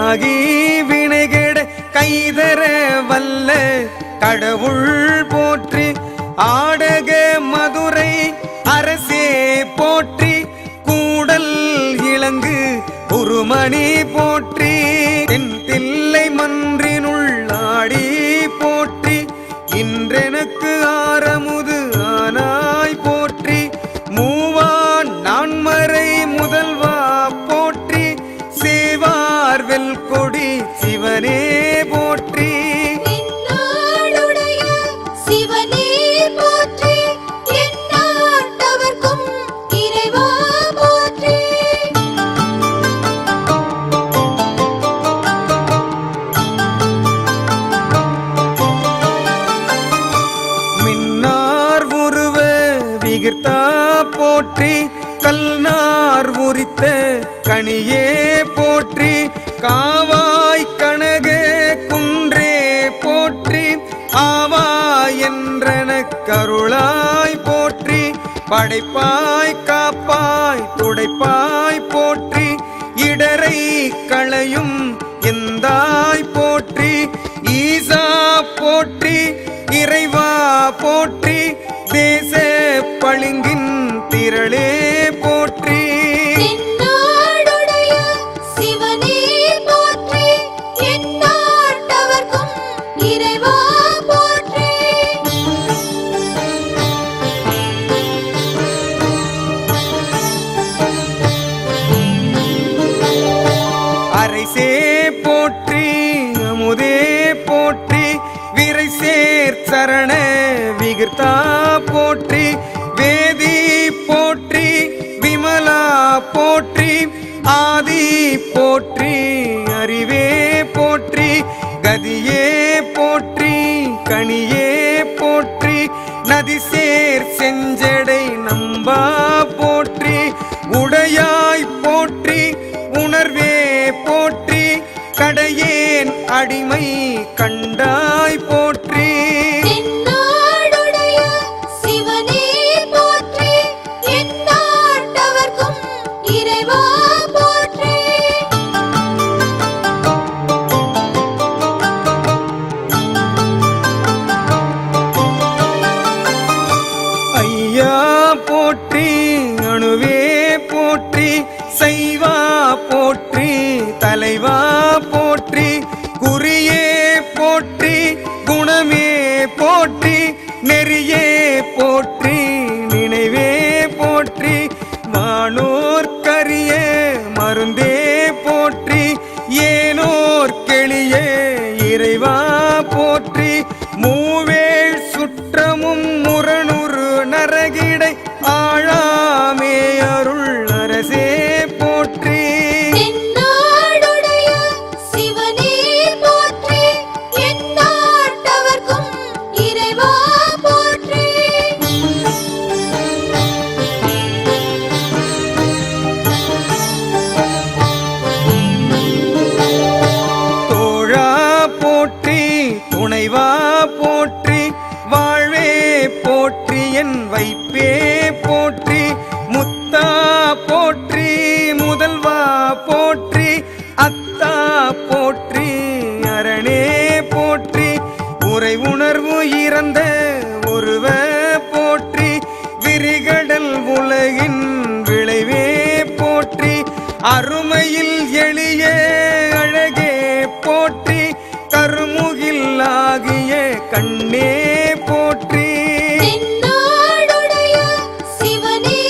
கண்ணாகி வினைகெட கைதர வல்ல கடவுள் போற்றி. ஆடக மதுரை அரசே போற்றி. கூடல் இளங்கு உருமணி போற்றி. தென் தில்லை மன்றினுள்ளாடி போற்றி. இன்றெனக்கு ஆரமுது ஆனாய் போற்றி. மூவான் நான்மறை முதல்வா போற்றி. சேவார்வெல் கொடி சிவனே போற்றி. போற்றி. கல்நார் உரித்த கனியே போற்றி. காவாய் கனக குன்றே போற்றி. ஆவாய் என்றன கருளாய் போற்றி. படைப்பாய் காப்பாய் துடைப்பாய் போற்றி. இடரை களையும் எந்தாய் போற்றி. ஈசா போற்றி. இறைவா போற்றி. தேச பளிங்கின் திரளே போற்றி. சிவனே போற்றி. எந்நாட்டவர்க்கும் இறைவா போற்றி. அரைசே போற்றி. அமுதே போற்றி. விரைசேர் சரண விகிர்த்தா போற்றி. வேதி போற்றி. விமலா போற்றி. ஆதி போற்றி. அறிவே போற்றி. கதியே போற்றி. கனியே போற்றி. நதிசேர் செஞ்சடை நம்பா போற்றி. உடையாய் போற்றி. உணர்வே போற்றி. கடையேன் அடிமை கண்டாய் போற்றி. சிவனே போற்றி. எந்நாட்டவர்க்கும் இறைவா போற்றி. ஐயா போற்றி. அணுவே போற்றி. சைவா போற்றி. தலைவா போற்றி. குறியே போற்றி. குணமே போற்றி. நெறியே போற்றி. நினைவே போற்றி. வானோர் கரிய மருந்தே போற்றி. ஏனோர் கெளியே இறைவா போற்றி. மூவேள் சுற்றமும் முரணுறு நரகிடை ஆழாமே அருள் அரசே போற்றி. சிவனே போற்றி. எந்நாட்டவர்க்கும் இறைவா போற்றி. தோழா போற்றி. துணைவா போற்றி. வாழ்வே போற்றி. என் வைப்பே போற்றி. முத்தா போற்றி. முதல்வா போற்றி. அத்தா போற்றி. அரணே போற்றி. உரை உணர்வு இறந்த ஒருவ போற்றி. விரிகடல் உலகின் விளைவே போற்றி. அருமையில் எளிய அழகே போற்றி. கருமுகில் ஆகிய கண்ணே போற்றி. சிவனே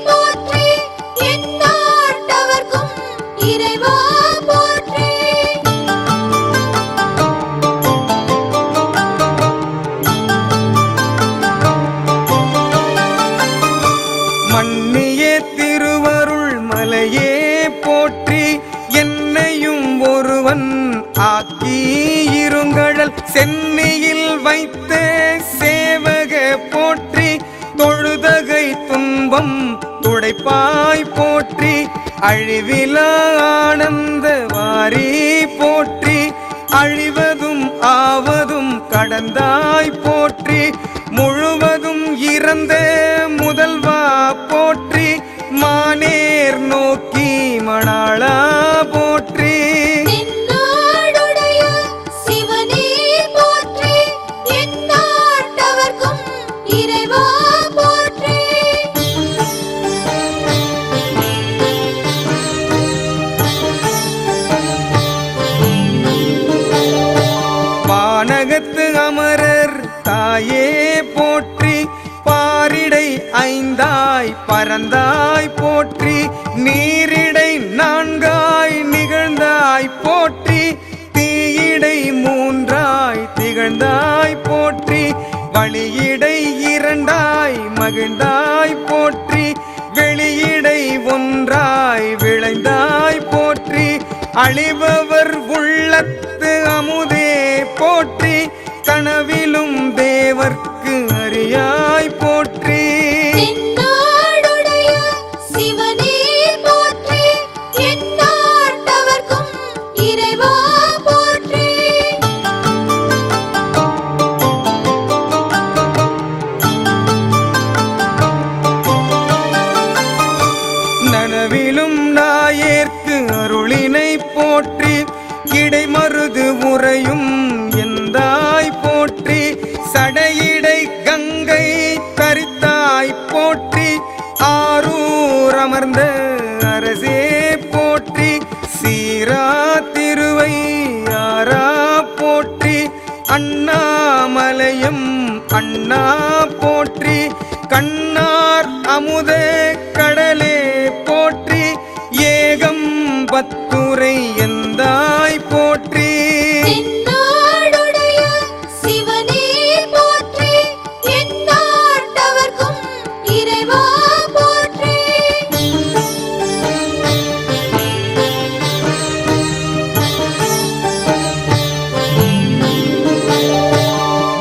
போற்றி. எந்நாட்டவர்க்கும் இறைவா போற்றி. மன்னிய திருவருள் மலையே போற்றி. என்னையும் ஒருவன் ஆக்கி இருங்கடல் சென்னியில் வைத்த சேவக போற்றி. தொழுதகை துன்பம் துடைப்பாய் போற்றி. அழிவிலா ஆனந்த வாரி போற்றி. அழிவதும் ஆவதும் கடந்தாய் போற்றி. முழுவதும் இறந்த முதல்வா போற்றி. மானேர் நோக்கி மணாளா போற்றி. போற்றி தீயிடை மூன்றாய் திகழ்ந்தாய் போற்றி வழியிடை இரண்டாய் மகிழ்ந்தாய் போற்றி வெளியிடை ஒன்றாய் விளைந்தாய் போற்றி அழிபவர் உள்ளத்து அமுதே போற்றி கனவிலும் தேவர்க்கு அறியாய் போற்றி தென்னாடுடைய சிவனே போற்றி எந்நாட்டவர்க்கும் இறைவா போற்றி நனவிலும் நாயேற்கு அருளினை போற்றி இடைமருது உறையும் எந்தாய் போற்றி சடையிடை கங்கை தரித்தாய் போற்றி ஆரூர் அமர்ந்த அரசே போற்றி சீரா திருவையாரா போற்றி அண்ணாமலையம் அண்ணா போற்றி கண்ணார் அமுத கடலே போற்றி ஏகம்பத்துரை எந்தாய் போற்றி தென்னாடுடைய சிவனே போற்றி எந்நாட்டவர்க்கும் இறைவா போற்றி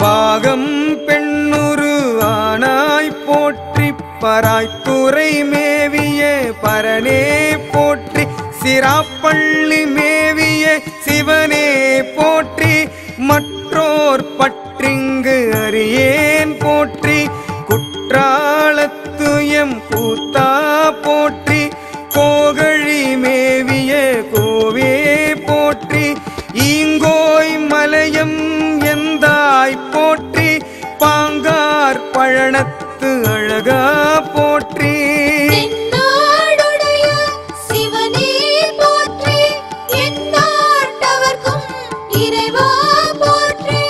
பாகம் பெண்ணுரு ஆனாய் போற்றி பராய்த்துறை மேவிய பரனே போற்றி சிராப்பள்ளி மேவிய சிவனே போற்றி மற்றோர் பற்றிங்கு அறியேன் போற்றி குற்றாலத்துயம் கூத்தா போற்றி கோகழி மேவிய கோவே போற்றி ஈங்கோய் மலையம் எந்தாய் போற்றி பாங்கார் பழனத்து அழகா போற்றி தென்னாடுடைய சிவனே போற்றி எந்நாட்டவர்க்கும் இறைவா போற்றி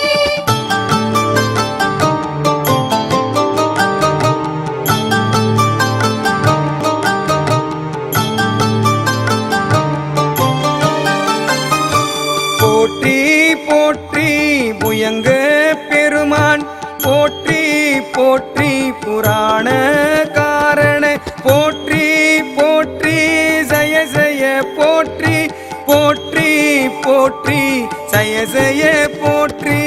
போற்றி போற்றி புயங்க பெருமான் போற்றி போற்றி புராண காரண போற்றி போற்றி ஜய ஜய போற்றி போற்றி போற்றி ஜய ஜய போற்றி